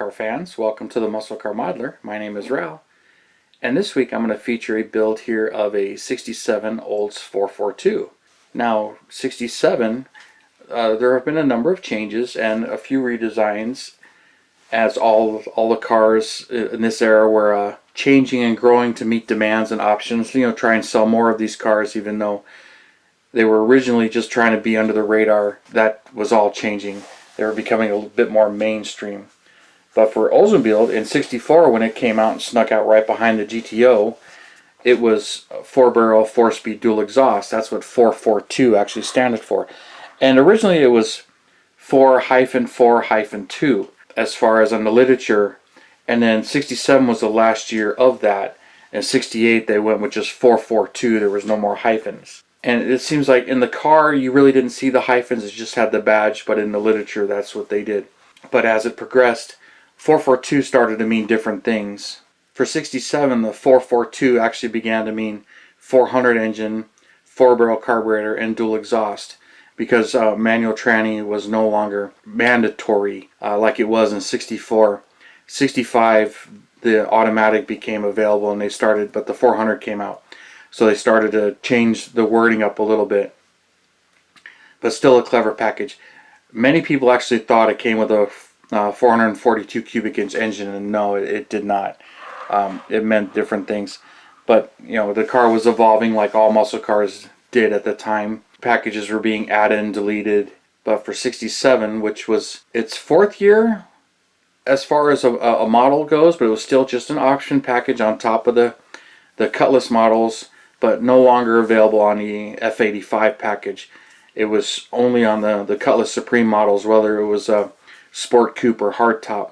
car fans. Welcome to the Muscle Car Modeler. My name is Ral, and this week I'm going to feature a build here of a 67 Olds 442. Now 67, there have been a number of changes and a few redesigns, as all the cars in this era were changing and growing to meet demands and options. Try and sell more of these cars, even though they were originally just trying to be under the radar. That was all changing. They were becoming a bit more mainstream. But for Oldsmobile in '64, when it came out and snuck out right behind the GTO, it was 4-barrel, 4-speed dual exhaust. That's what 442 actually standed for. And originally it was 4-4-2 as far as on the literature. And then 67 was the last year of that. And 68 they went with just 442. There was no more hyphens. And it seems like in the car you really didn't see the hyphens, it just had the badge, but in the literature that's what they did. But as it progressed, 442 started to mean different things. For 67, the 442 actually began to mean 400 engine, 4-barrel carburetor, and dual exhaust, because manual tranny was no longer mandatory like it was in 64. 65, the automatic became available and they started, but the 400 came out. So they started to change the wording up a little bit, but still a clever package. Many people actually thought it came with a 442 cubic inch engine, and no, it did not. It meant different things. But the car was evolving like all muscle cars did at the time. Packages were being added and deleted. But for 67, which was its 4th year as far as a model goes, but it was still just an option package on top of the Cutlass models, but no longer available on the F85 package. It was only on the Cutlass Supreme models, whether it was a Sport Coupe or Hardtop,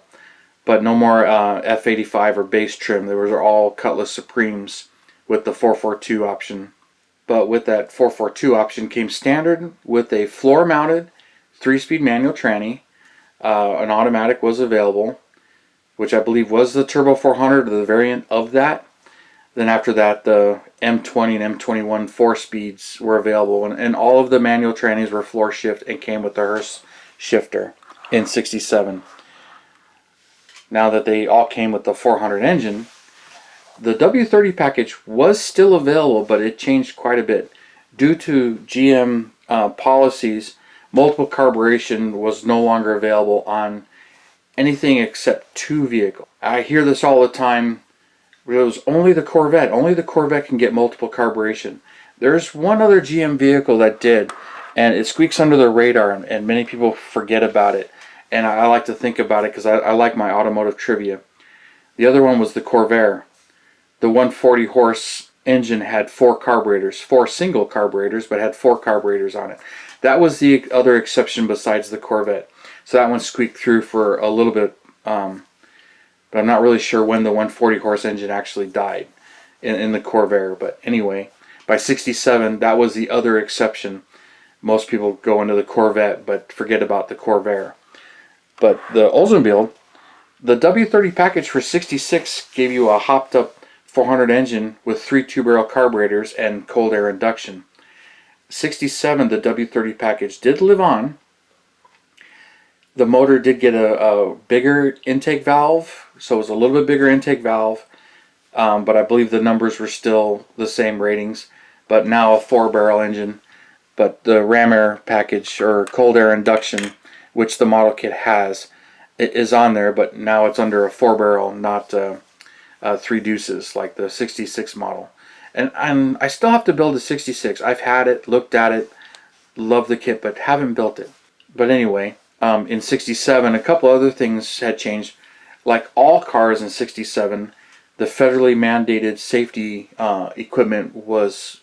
but no more F85 or base trim. They were all Cutlass Supremes with the 442 option. But with that 442 option came standard with a floor-mounted 3-speed manual tranny. An automatic was available, which I believe was the Turbo 400, the variant of that. Then after that, the M20 and M21 4-speeds were available, and all of the manual trannies were floor shift and came with the Hearst shifter in 67. Now that they all came with the 400 engine, the W30 package was still available, but it changed quite a bit. Due to GM policies, multiple carburation was no longer available on anything except 2 vehicles. I hear this all the time. It was only the Corvette. Only the Corvette can get multiple carburation. There's one other GM vehicle that did, and it squeaks under the radar, and many people forget about it. And I like to think about it because I like my automotive trivia. The other one was the Corvair. The 140 horse engine had 4 carburetors, 4 single carburetors, but had 4 carburetors on it. That was the other exception besides the Corvette. So that one squeaked through for a little bit. But I'm not really sure when the 140 horse engine actually died in the Corvair. But anyway, by 67, that was the other exception. Most people go into the Corvette but forget about the Corvair. But the Oldsmobile, the W30 package for 66 gave you a hopped up 400 engine with 3 2-barrel carburetors and cold air induction. 67, the W30 package did live on. The motor did get a bigger intake valve, so it was a little bit bigger intake valve, but I believe the numbers were still the same ratings, but now a 4-barrel engine. But the ram air package, or cold air induction, which the model kit has, it is on there, but now it's under a 4-barrel, not 3 deuces like the 66 model. And I still have to build a 66. I've had it, looked at it, love the kit, but haven't built it. But anyway, in 67, a couple other things had changed. Like all cars in 67, the federally mandated safety equipment was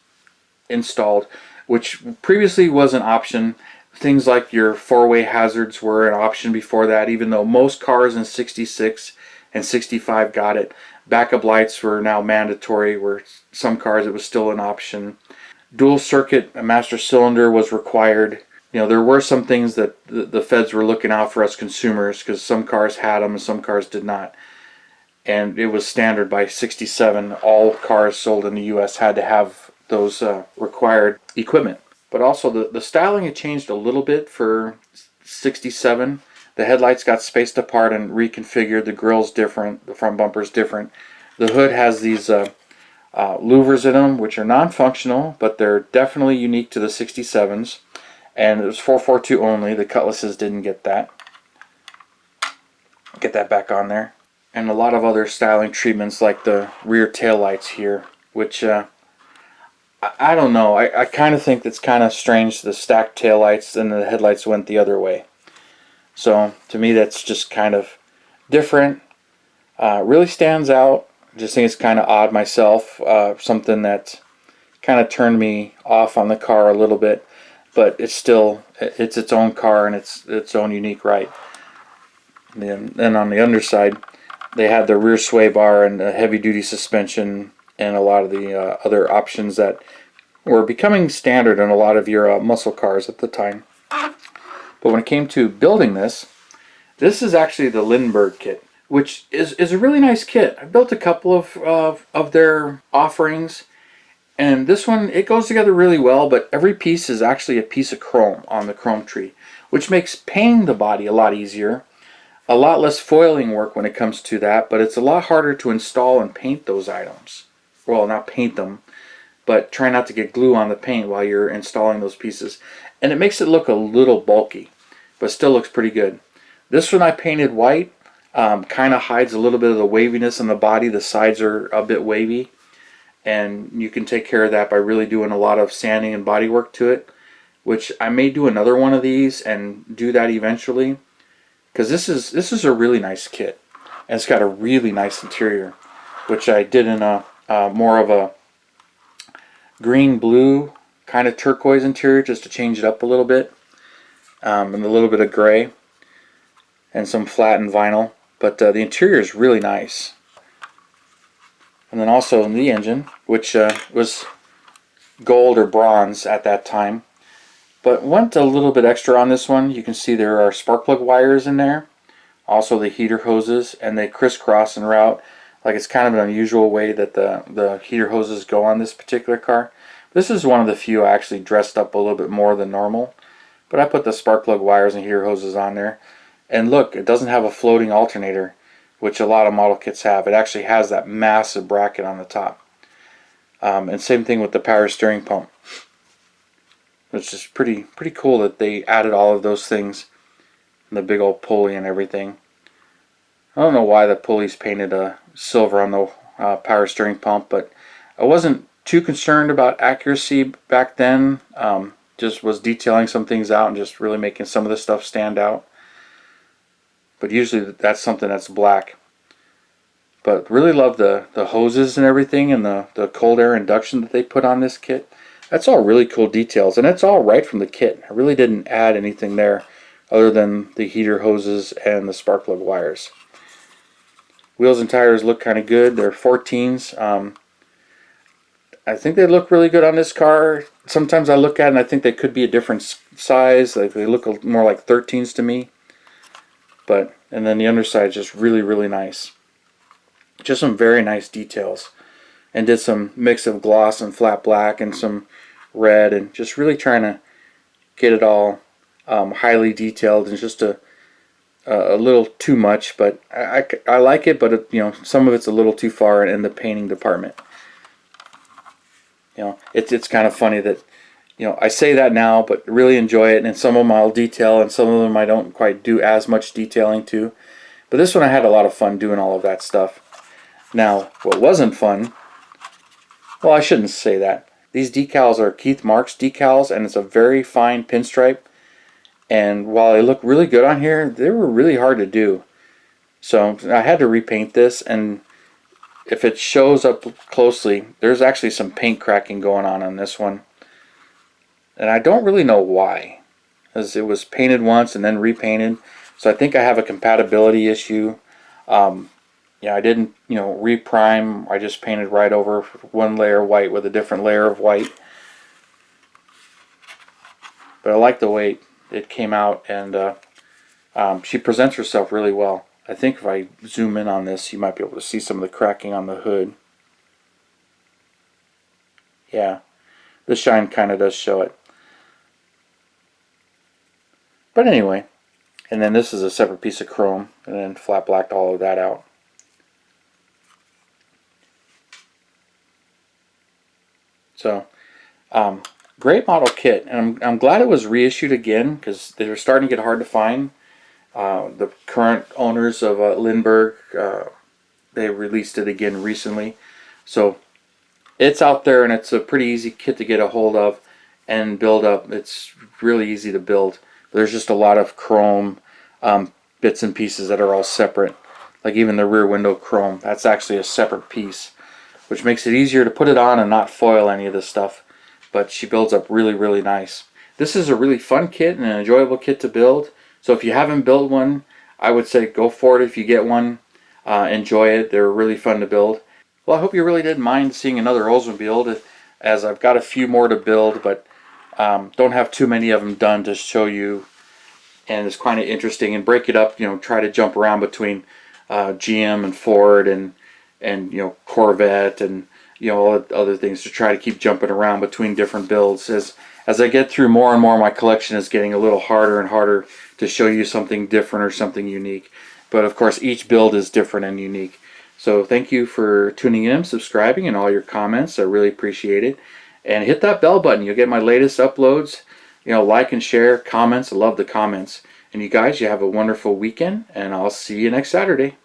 installed, which previously was an option. Things like your 4-way hazards were an option before that, even though most cars in 66 and 65 got it. Backup lights were now mandatory, where some cars it was still an option. Dual circuit master cylinder was required. There were some things that the feds were looking out for us consumers, because some cars had them and some cars did not. And it was standard by 67. All cars sold in the U.S. had to have those required equipment. But also the styling had changed a little bit for 67. The headlights got spaced apart and reconfigured. The grill's different. The front bumper's different. The hood has these louvers in them, which are non-functional, but they're definitely unique to the 67s. And it was 442 only. The Cutlasses didn't get that. Get that back on there. And a lot of other styling treatments like the rear tail lights here, which I don't know. I kind of think that's kind of strange, the stacked tail lights and the headlights went the other way. So to me that's just kind of different. Really stands out. Just think it's kind of odd myself. Something that kind of turned me off on the car a little bit, but it's still, it's its own car and it's its own unique right. And then on the underside, they had the rear sway bar and the heavy duty suspension and a lot of the other options that were becoming standard in a lot of your muscle cars at the time. But when it came to building this, this is actually the Lindberg kit, which is a really nice kit. I built a couple of their offerings, and this one, it goes together really well, but every piece is actually a piece of chrome on the chrome tree, which makes painting the body a lot easier. A lot less foiling work when it comes to that, but it's a lot harder to install and paint those items. Well, not paint them, but try not to get glue on the paint while you're installing those pieces. And it makes it look a little bulky, but still looks pretty good. This one I painted white, kind of hides a little bit of the waviness in the body. The sides are a bit wavy, and you can take care of that by really doing a lot of sanding and body work to it, which I may do another one of these and do that eventually, because this is a really nice kit, and it's got a really nice interior, which I did in a more of a green blue kind of turquoise interior just to change it up a little bit, and a little bit of gray and some flattened vinyl, but the interior is really nice. And then also in the engine, which was gold or bronze at that time, but went a little bit extra on this one. You can see there are spark plug wires in there, also the heater hoses, and they crisscross en route. Like, it's kind of an unusual way that the heater hoses go on this particular car. This is one of the few I actually dressed up a little bit more than normal, but I put the spark plug wires and heater hoses on there. And look, it doesn't have a floating alternator, which a lot of model kits have. It actually has that massive bracket on the top. And same thing with the power steering pump, which is pretty cool that they added all of those things, and the big old pulley and everything. I don't know why the pulley's painted silver on the power steering pump, but I wasn't too concerned about accuracy back then. Just was detailing some things out and just really making some of the stuff stand out. But usually that's something that's black. But really love the hoses and everything, and the cold air induction that they put on this kit. That's all really cool details, and it's all right from the kit. I really didn't add anything there other than the heater hoses and the spark plug wires. Wheels and tires look kind of good. They're 14s. I think they look really good on this car. Sometimes I look at it and I think they could be a different size. Like, they look more like 13s to me. And then the underside is just really nice. Just some very nice details. And did some mix of gloss and flat black and some red, and just really trying to get it all highly detailed, and just a little too much, but I like it, but some of it's a little too far in the painting department. It's kind of funny that I say that now, but really enjoy it, and some of them I'll detail, and some of them I don't quite do as much detailing to. But this one I had a lot of fun doing all of that stuff. Now, what wasn't fun, well, I shouldn't say that. These decals are Keith Marks decals, and it's a very fine pinstripe. And while they look really good on here, they were really hard to do. So I had to repaint this, and if it shows up closely, there's actually some paint cracking going on this one. And I don't really know why, as it was painted once and then repainted. So I think I have a compatibility issue. I didn't reprime. I just painted right over one layer white with a different layer of white. But I like the way it came out, and she presents herself really well. I think if I zoom in on this, you might be able to see some of the cracking on the hood. Yeah, the shine kind of does show it. But anyway, And then this is a separate piece of chrome, and then flat blacked all of that out. So, great model kit, and I'm glad it was reissued again because they were starting to get hard to find. The current owners of Lindberg, they released it again recently, so it's out there, and it's a pretty easy kit to get a hold of and build up. It's really easy to build. There's just a lot of chrome bits and pieces that are all separate, like even the rear window chrome. That's actually a separate piece, which makes it easier to put it on and not foil any of this stuff. But she builds up really, really nice. This is a really fun kit and an enjoyable kit to build. So if you haven't built one, I would say go for it if you get one. Enjoy it. They're really fun to build. Well, I hope you really didn't mind seeing another Oldsmobile, as I've got a few more to build, but don't have too many of them done to show you. And it's kind of interesting, and break it up, try to jump around between GM and Ford and Corvette and all other things, to try to keep jumping around between different builds. As I get through more and more, my collection is getting a little harder and harder to show you something different or something unique. But of course, each build is different and unique. So thank you for tuning in, subscribing, and all your comments. I really appreciate it. And hit that bell button. You'll get my latest uploads. Like and share, comments. I love the comments. And you guys, you have a wonderful weekend, and I'll see you next Saturday.